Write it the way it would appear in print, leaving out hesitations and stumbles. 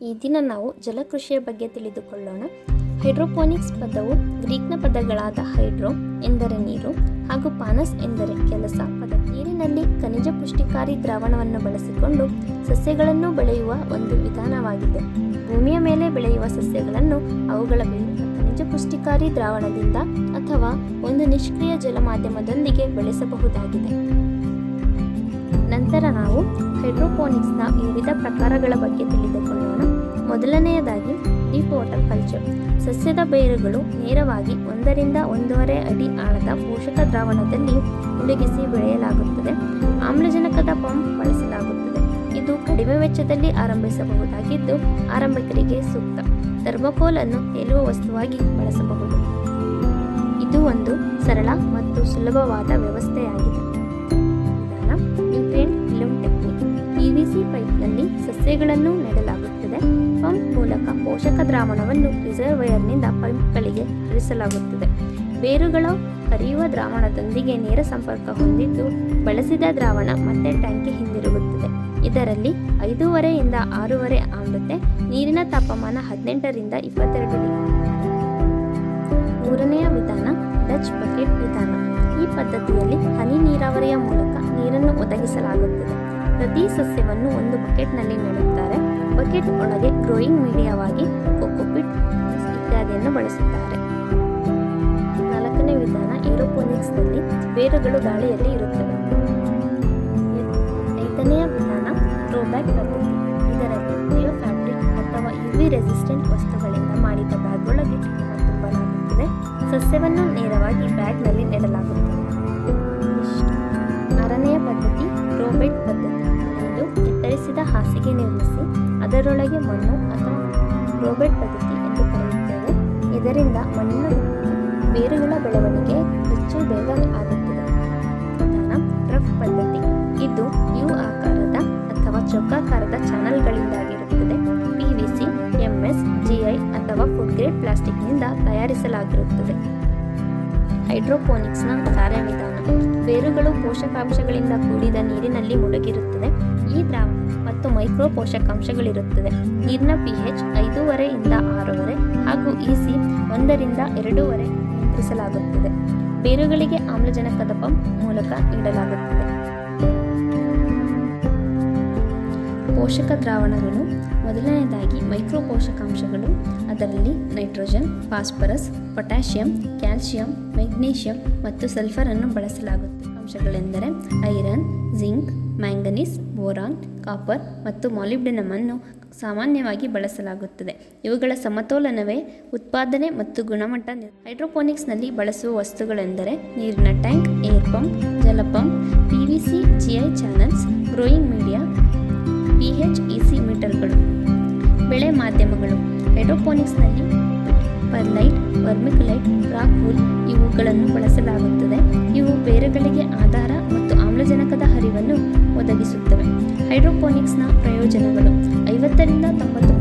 ಈ ದಿನ ನಾವು ಜಲಕೃಷಿಯ ಬಗ್ಗೆ ತಿಳಿದುಕೊಳ್ಳೋಣ. ಹೈಡ್ರೋಪೋನಿಕ್ಸ್ ಪದವು ಗ್ರೀಕ್ನ ಪದಗಳಾದ ಹೈಡ್ರೋ ಎಂದರೆ ನೀರು ಹಾಗೂ ಪಾನಸ್ ಎಂದರೆ ಕೆಲಸ ಪದ. ನೀರಿನಲ್ಲಿ ಖನಿಜ ಪುಷ್ಟಿಕಾರಿ ದ್ರಾವಣವನ್ನು ಬಳಸಿಕೊಂಡು ಸಸ್ಯಗಳನ್ನು ಬೆಳೆಯುವ ಒಂದು ವಿಧಾನವಾಗಿದೆ. ಭೂಮಿಯ ಮೇಲೆ ಬೆಳೆಯುವ ಸಸ್ಯಗಳನ್ನು ಅವುಗಳ ಖನಿಜ ಪುಷ್ಟಿಕಾರಿ ದ್ರಾವಣದಿಂದ ಅಥವಾ ಒಂದು ನಿಷ್ಕ್ರಿಯ ಜಲ ಮಾಧ್ಯಮದೊಂದಿಗೆ ಬೆಳೆಸಬಹುದಾಗಿದೆ. ನಂತರ ನಾವು ಹೈಡ್ರೋಪೋನಿಕ್ಸ್ನ ವಿವಿಧ ಪ್ರಕಾರಗಳ ಬಗ್ಗೆ ತಿಳಿದುಕೊಳ್ಳೋಣ. ಮೊದಲನೆಯದಾಗಿ ಡೀಪ್ ವಾಟರ್ ಕಲ್ಚರ್. ಸಸ್ಯದ ಬೇರುಗಳು ನೇರವಾಗಿ 1 ರಿಂದ 1.5 ಅಡಿ ಆಳದ ಪೋಷಕ ದ್ರಾವಣದಲ್ಲಿ ಮುಳುಗಿಸಿ ಬೆಳೆಯಲಾಗುತ್ತದೆ. ಆಮ್ಲಜನಕದ ಪಂಪ್ ಬಳಸಲಾಗುತ್ತದೆ. ಇದು ಕಡಿಮೆ ವೆಚ್ಚದಲ್ಲಿ ಆರಂಭಿಸಬಹುದಾಗಿದ್ದು ಆರಂಭಿಕರಿಗೆ ಸೂಕ್ತ. ಥರ್ಮೋಕೋಲ್ ಅನ್ನು ತೇಲುವ ವಸ್ತುವಾಗಿ ಬಳಸಬಹುದು. ಇದು ಒಂದು ಸರಳ ಮತ್ತು ಸುಲಭವಾದ ವ್ಯವಸ್ಥೆಯಾಗಿದೆ. Nutrient film technique. PVC ಪೈಪ್ನಲ್ಲಿ ಸಸ್ಯಗಳನ್ನು ನೆಡಲಾಗುತ್ತದೆ. ಪಂಪ್ ಮೂಲಕ ಪೋಷಕ ದ್ರಾವಣವನ್ನು ರಿಸರ್ವೈಯರ್ನಿಂದ ಪೈಪ್ಗಳಿಗೆ ಹರಿಸಲಾಗುತ್ತದೆ. ಬೇರುಗಳು ಹರಿಯುವ ದ್ರಾವಣದೊಂದಿಗೆ ನೇರ ಸಂಪರ್ಕ ಹೊಂದಿದ್ದು ಬಳಸಿದ ದ್ರಾವಣ ಮತ್ತೆ ಟ್ಯಾಂಕ್ಗೆ ಹಿಂದಿರುಗುತ್ತದೆ. ಇದರಲ್ಲಿ 5.5 ರಿಂದ 6.5 ಆಮ್ಲತೆ, ನೀರಿನ ತಾಪಮಾನ 18 ರಿಂದ 22 ಡಿಗ್ರಿ. ಮೂರನೆಯ ವಿಧಾನ ಡಚ್ ಬಕೆಟ್ ವಿಧಾನ. ಈ ಪದ್ಧತಿಯಲ್ಲಿ ಹನಿ ನೀರಾವರಿಯ ಮೂಲಕ ನೀರನ್ನು ಒದಗಿಸಲಾಗುತ್ತದೆ. ಪ್ರತಿ ಸಸ್ಯವನ್ನು ಒಂದು ಬಕೆಟ್ನಲ್ಲಿ ನೆಡುತ್ತಾರೆ. ಬಕೆಟ್ ಒಳಗೆ ಗ್ರೋಯಿಂಗ್ ಮೀಡಿಯಾವಾಗಿ ಕೊಕೊಪಿಟ್ ಇತ್ಯಾದಿಯನ್ನು ಬಳಸುತ್ತಾರೆ. ನಾಲ್ಕನೇ ವಿಧಾನ ಏರೋಪೋನಿಕ್ಸ್ನಲ್ಲಿ ಬೇರುಗಳು ಗಾಳಿಯಲ್ಲಿ ಇರುತ್ತವೆ. ಐದನೆಯ ವಿಧಾನ ಥ್ರೋಬ್ಯಾಕ್ ಪದ್ಧತಿ. ಇದರಲ್ಲಿ ಬಯೋ ಫ್ಯಾಬ್ರಿಕ್ ಅಥವಾ UV ರೆಸಿಸ್ಟೆಂಟ್ ವಸ್ತುಗಳಿಂದ ಮಾಡಿದ ಬ್ಯಾಗ್ ಒಳಗೆ ತುಂಬಲಾಗುತ್ತದೆ. ಸಸ್ಯವನ್ನು ನೇರವಾಗಿ ಬ್ಯಾಗ್ನಲ್ಲಿ ನೆಡಲಾಗುತ್ತದೆ. ಆರನೆಯ ಪದ್ಧತಿ ರೋಬೆಟ್ ಪದ್ಧತಿ. ಇದು ಎತ್ತರಿಸಿದ ಹಾಸಿಗೆ ನಿರ್ಮಿಸಿ ಅದರೊಳಗೆ ಮಣ್ಣು ಅಥವಾ ರೋಬೆಟ್ ಪದ್ಧತಿ ಎಂದು ಕರೆಯುತ್ತೇವೆ. ಇದರಿಂದ ಮಣ್ಣಿನ ಬೇರುಗಳ ಬೆಳವಣಿಗೆ ಹೆಚ್ಚು ಬೇಗ ಆಗುತ್ತದೆ. ರಫ್ ಪದ್ಧತಿ. ಇದು ಯು ಆಕಾರದ ಅಥವಾ ಚೌಕಾಕಾರದ ಚಾನಲ್ಗಳಿಂದಾಗಿರುತ್ತದೆ. PVC, MS, GI ಅಥವಾ ಫುಡ್ ಗ್ರೇಡ್ ಪ್ಲಾಸ್ಟಿಕ್ನಿಂದ ತಯಾರಿಸಲಾಗಿರುತ್ತದೆ. ಹೈಡ್ರೋಪೋನಿಕ್ಸ್ನ ಕಾರ್ಯವಿಧಾನ. ಬೇರುಗಳು ಪೋಷಕಾಂಶಗಳಿಂದ ಕೂಡಿದ ನೀರಿನಲ್ಲಿ ಮುಳುಗಿರುತ್ತದೆ. ಈ ದ್ರಾವಣ ಮತ್ತು ಮೈಕ್ರೋ ಪೋಷಕಾಂಶಗಳಿರುತ್ತದೆ. ನೀರಿನ pH 5.5 ರಿಂದ 6.5 ಹಾಗೂ EC 1 ರಿಂದ 2.5 ನಿಯಂತ್ರಿಸಲಾಗುತ್ತದೆ. ಬೇರುಗಳಿಗೆ ಆಮ್ಲಜನಕದ ಪಂಪ್ ಮೂಲಕ ನೀಡಲಾಗುತ್ತದೆ. ಪೋಷಕ ದ್ರಾವಣಗಳು. ಮೊದಲನೆಯದಾಗಿ ಮೈಕ್ರೋ ಪೋಷಕಾಂಶಗಳು. ಅದರಲ್ಲಿ nitrogen, phosphorus, potassium, calcium, magnesium ಮತ್ತು ಸಲ್ಫರ್ ಅನ್ನು ಬಳಸಲಾಗುತ್ತದೆ. ಅಂಶಗಳೆಂದರೆ iron, zinc, manganese, boron, copper ಮತ್ತು ಮಾಲಿಬ್ಡಿನಮ್ ಅನ್ನು ಸಾಮಾನ್ಯವಾಗಿ ಬಳಸಲಾಗುತ್ತದೆ. ಇವುಗಳ ಸಮತೋಲನವೇ ಉತ್ಪಾದನೆ ಮತ್ತು ಗುಣಮಟ್ಟ. ಹೈಡ್ರೋಪೋನಿಕ್ಸ್ನಲ್ಲಿ ಬಳಸುವ ವಸ್ತುಗಳೆಂದರೆ ನೀರಿನ ಟ್ಯಾಂಕ್, ಏರ್ ಪಂಪ್, ಜಲ pump, PVC, GI channels, growing media, pH EC ಮೀಟರ್ಗಳು. ಬೆಳೆ ಮಾಧ್ಯಮಗಳು. ಹೈಡ್ರೋಪೋನಿಕ್ಸ್ನಲ್ಲಿ ಪರ್ಲೈಟ್, ವರ್ಮಿಕುಲೈಟ್, ರಾಕ್ ವೂಲ್ ಇವುಗಳನ್ನು ಬಳಸಲಾಗುತ್ತದೆ. ಇವು ಬೇರುಗಳಿಗೆ ಆಧಾರ ಮತ್ತು ಆಮ್ಲಜನಕದ ಹರಿವನ್ನು ಒದಗಿಸುತ್ತವೆ. ಹೈಡ್ರೋಪೋನಿಕ್ಸ್ನ ಪ್ರಯೋಜನಗಳು. 50 ರಿಂದ 90